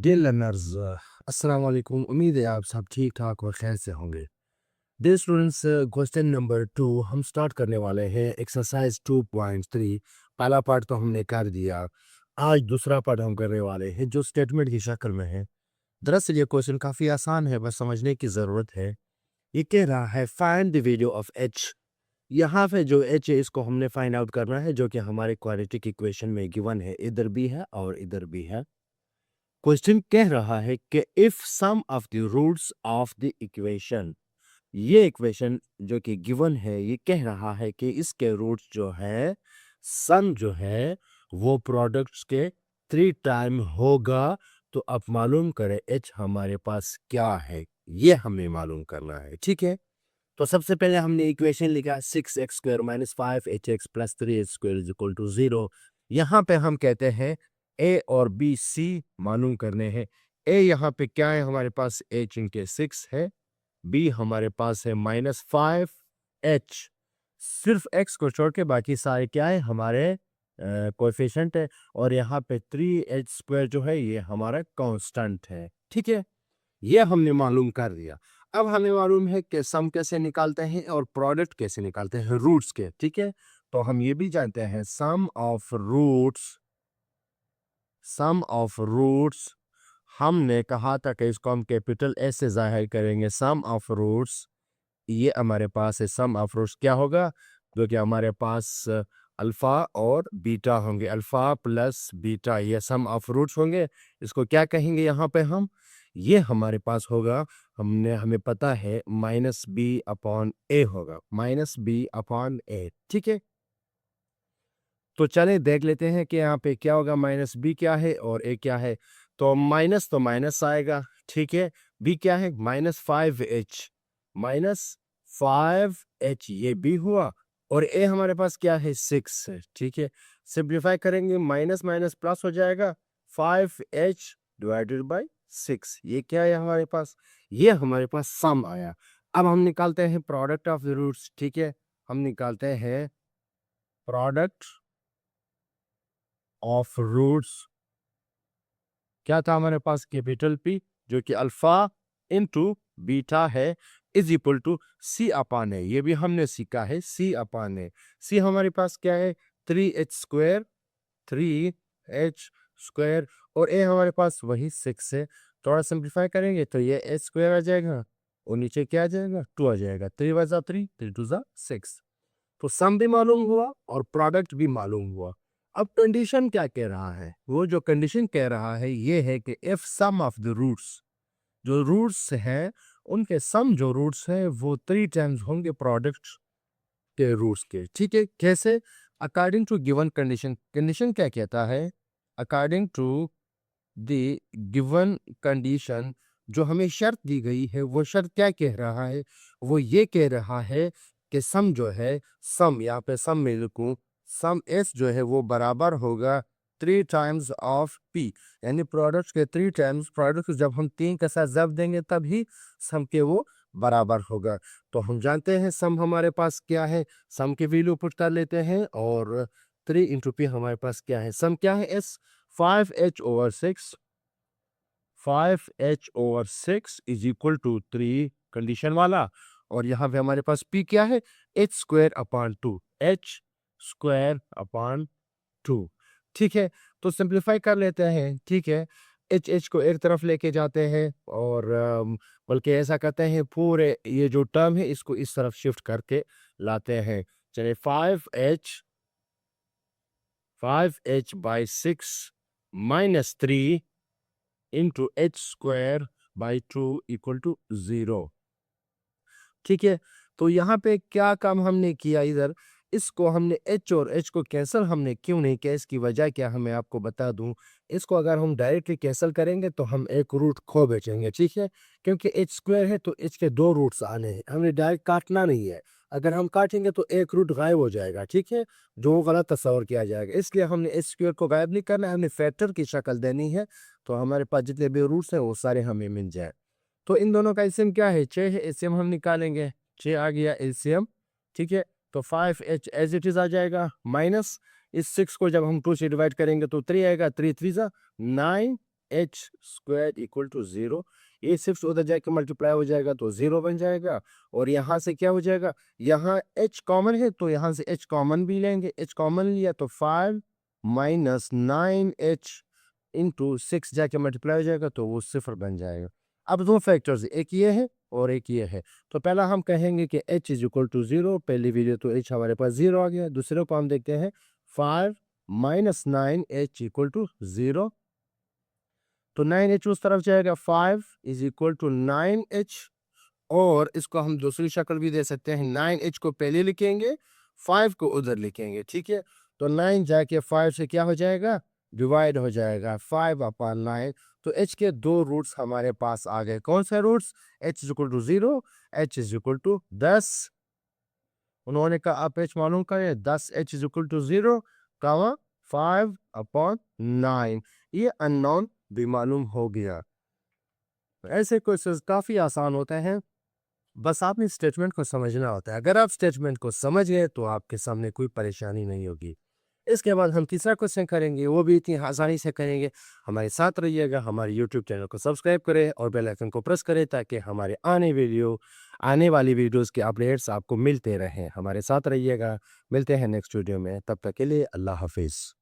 Dear learners, अस्सलाम वालेकुम। उम्मीद है आप सब ठीक ठाक और खैर से होंगे। डियर स्टूडेंट्स, क्वेश्चन नंबर 2 हम स्टार्ट करने वाले हैं। एक्सरसाइज 2.3 पहला पार्ट तो हमने कर दिया। आज दूसरा पार्ट हम करने वाले हैं जो स्टेटमेंट की शक्ल में है। दरअसल ये क्वेश्चन काफ़ी आसान है, बस समझने की ज़रूरत है। ये कह रहा है find the value of H. यहाँ पे जो एच है इसको हमने फाइंड आउट करना है, जो कि हमारे क्वाड्रेटिक इक्वेशन में गिवन है। इधर भी है और इधर भी है। क्वेश्चन कह रहा है कि if sum of the roots of the equation, ये इक्वेशन जो कि गिवन है ये कह रहा है कि इसके रूट्स जो है, सम जो है वो प्रोडक्ट्स के 3 टाइम होगा। तो अब मालूम करें एच हमारे पास क्या है, ये हमें मालूम करना है। ठीक है, तो सबसे पहले हमने इक्वेशन लिखा 6x² - 5hx + 3h² = 0। यहाँ पे हम कहते हैं ए और बी सी मालूम करने हैं। ए यहाँ पे क्या है, हमारे पास h इंके 6 है। बी हमारे पास है -5h। सिर्फ x को छोड़ के बाकी सारे क्या है, हमारे कोएफिशिएंट है। और यहाँ पे 3h² जो है ये हमारा कांस्टेंट है। ठीक है, ये हमने मालूम कर दिया। अब हमें मालूम है कि सम कैसे निकालते हैं और प्रोडक्ट कैसे निकालते हैं रूट्स के। ठीक है, तो हम ये भी जानते हैं सम ऑफ रूट्स हमने कहा था कि इसको हम कैपिटल एस से जाहिर करेंगे। सम ऑफ रूट्स, ये हमारे पास है। सम ऑफ रूट्स क्या होगा, जो कि हमारे पास अल्फा और बीटा होंगे। अल्फा प्लस बीटा ये सम ऑफ रूट्स होंगे। इसको क्या कहेंगे यहाँ पे हम, ये हमारे पास होगा, हमें पता है -b/a होगा, -b/a। ठीक है, तो चले देख लेते हैं कि यहाँ पे क्या होगा। -b क्या है और a क्या है। तो माइनस तो माइनस आएगा। ठीक है, b क्या है, -5h, -5h ये b हुआ। और a हमारे पास क्या है, 6 है। ठीक है, सिंप्लीफाई करेंगे, माइनस माइनस प्लस हो जाएगा, 5h/6। ये क्या है हमारे पास, ये हमारे पास सम आया। अब हम निकालते हैं प्रोडक्ट ऑफ द रूट्स। ठीक है, हम निकालते हैं प्रोडक्ट ऑफ रूट्स। क्या था हमारे पास, कैपिटल पी जो कि अल्फा इनटू बीटा है, इज इक्वल टू c/a। ये भी हमने सीखा है, c/a। सी हमारे पास क्या है, 3h², 3h²। और a हमारे पास वही 6 है। थोड़ा सिंप्लीफाई करेंगे तो ये h² आ जाएगा और नीचे क्या आ जाएगा, 2 आ जाएगा। 3 × 3, 3 × 6। तो सम भी मालूम हुआ और प्रोडक्ट भी मालूम हुआ। अब कंडीशन क्या कह रहा है, वो जो कंडीशन कह रहा है ये है कि if sum of the roots, जो रूट्स हैं उनके सम जो रूट्स हैं वो 3 टाइम्स होंगे प्रोडक्ट के रूट्स के। ठीक है, कैसे, according to given condition. Condition क्या कहता है, according to the given condition, जो हमें शर्त दी गई है वो शर्त क्या कह रहा है, वो ये कह रहा है कि सम जो है, सम यहाँ पे सम में लिखूं, सम एस जो है वो बराबर होगा 3 टाइम्स ऑफ पी। यानी प्रोडक्ट के 3 टाइम्स, प्रोडक्ट जब हम 3 के साथ जब देंगे तभी सम के वो बराबर होगा। तो हम जानते हैं सम हमारे पास क्या है, सम की वैल्यू पुट कर लेते हैं। और 3 इंटू पी हमारे पास क्या है, सम क्या है, S 5h/6। 5h/6 is equal to 3 condition वाला। और यहाँ पे हमारे पास p क्या है, h²/2, h²/2। ठीक है, तो सिंप्लीफाई कर लेते हैं। ठीक है, h को एक तरफ लेके जाते हैं और बल्कि ऐसा करते हैं, पूरे ये जो टर्म है इसको इस तरफ शिफ्ट करके लाते हैं। चलिए, 5h/6 - 3 into h²/2 equal to 0। ठीक है, तो यहाँ पे क्या काम हमने किया, इधर इसको हमने h और h को कैंसिल हमने क्यों नहीं किया, इसकी वजह क्या हमें आपको बता दूं। इसको अगर हम डायरेक्टली कैंसिल करेंगे तो हम एक रूट खो बैठेंगे। ठीक है, क्योंकि h² है तो h के 2 रूट्स आने हैं, हमने डायरेक्ट काटना नहीं है। अगर हम काटेंगे तो एक रूट गायब हो जाएगा। ठीक है, जो गलत तस्वर किया जाएगा, इसलिए हमने h² को गायब नहीं करना है, हमने फैक्टर की शक्ल देनी है। तो हमारे पास जितने भी रूट्स हैं वो सारे हमें मिल जाए। तो इन दोनों का एलसीएम क्या है, 6 है। एलसीएम हम निकालेंगे, 6 आ गया एलसीएम। ठीक है, तो 5h एज इट इज आ जाएगा, माइनस इस 6 को जब हम 2 से डिवाइड करेंगे तो 3 आएगा, 3 3 9, एच स्क्वायर इक्वल टू 0, ये सिर्फ उधर जाके मल्टीप्लाई हो जाएगा तो 0 बन जाएगा। और यहाँ से क्या हो जाएगा, यहाँ एच कॉमन है तो यहाँ से एच कॉमन भी लेंगे, एच कॉमन लिया तो 5 माइनस 9h इंटू 6 जाके मल्टीप्लाई हो जाएगा तो वो 0 बन जाएगा। अब दो फैक्टर्स, एक ये है और एक ये है, तो पहला हम कहेंगे कि h इज इक्वल टू 0, पहली वीडियो तो h हमारे पास 0 आ गया। दूसरे को हम देखते हैं 5 माइनस 9h इक्वल टू 0, तो 9h उस तरफ जाएगा, 5 इज इक्वल टू 9h। और इसको हम दूसरी शक्ल भी दे सकते हैं, 9h को पहले लिखेंगे, 5 को उधर लिखेंगे, ठीक है। तो 9 जाके 5 से क्या हो जाएगा, डिवाइड हो जाएगा 5/9। तो h के दो रूट्स हमारे पास आ गए। कौन से roots, h is equal to 0, h is equal to 10। उन्होंने कहा आप h मालूम करें, 10 h is equal to 0 comma 5/9, ये अननोन भी मालूम हो गया। ऐसे क्वेश्चंस काफ़ी आसान होते हैं, बस आपने स्टेटमेंट को समझना होता है। अगर आप स्टेटमेंट को समझ गए तो आपके सामने कोई परेशानी नहीं होगी। इसके बाद हम तीसरा क्वेश्चन करेंगे, वो भी इतनी आसानी से करेंगे। हमारे साथ रहिएगा, हमारे यूट्यूब चैनल को सब्सक्राइब करें और बेल आइकन को प्रेस करें ताकि हमारे आने वाली वीडियोस के अपडेट्स आपको मिलते रहें। हमारे साथ रहिएगा, मिलते हैं नेक्स्ट वीडियो में, तब तक के लिए अल्लाह हाफिज़।